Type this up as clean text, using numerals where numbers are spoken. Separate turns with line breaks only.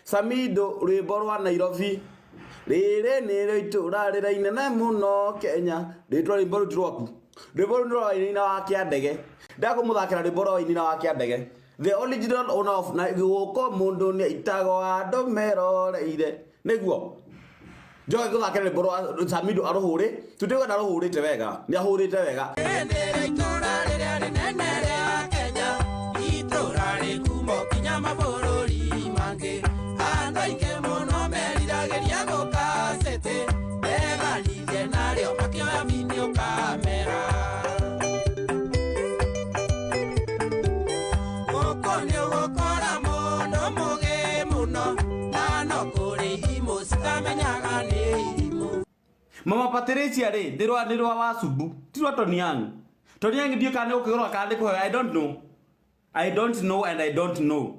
Samido rwimbo rwa Nairobi riri nĩ itura rĩrainene mũno Kenya rĩtwa rwimbo rũu rwaku rwimbo rũu rwa Wainaina wa Kĩandege ndakũmũthakĩra rwimbo rwa Wainaina wa Kĩandege the original owner of gũkũ mũndũ nĩ aitagwo andũ meroreire nĩguo njoke gũthakĩra rwimbo rwa Samido arũhũrĩ tũtigũenda arũhũrĩte wega nĩ ahũrĩte wega Mama Patricia re ndirwa wa Subu tirwa Toniang ndio kana ukigora kandiko I don't know and I don't know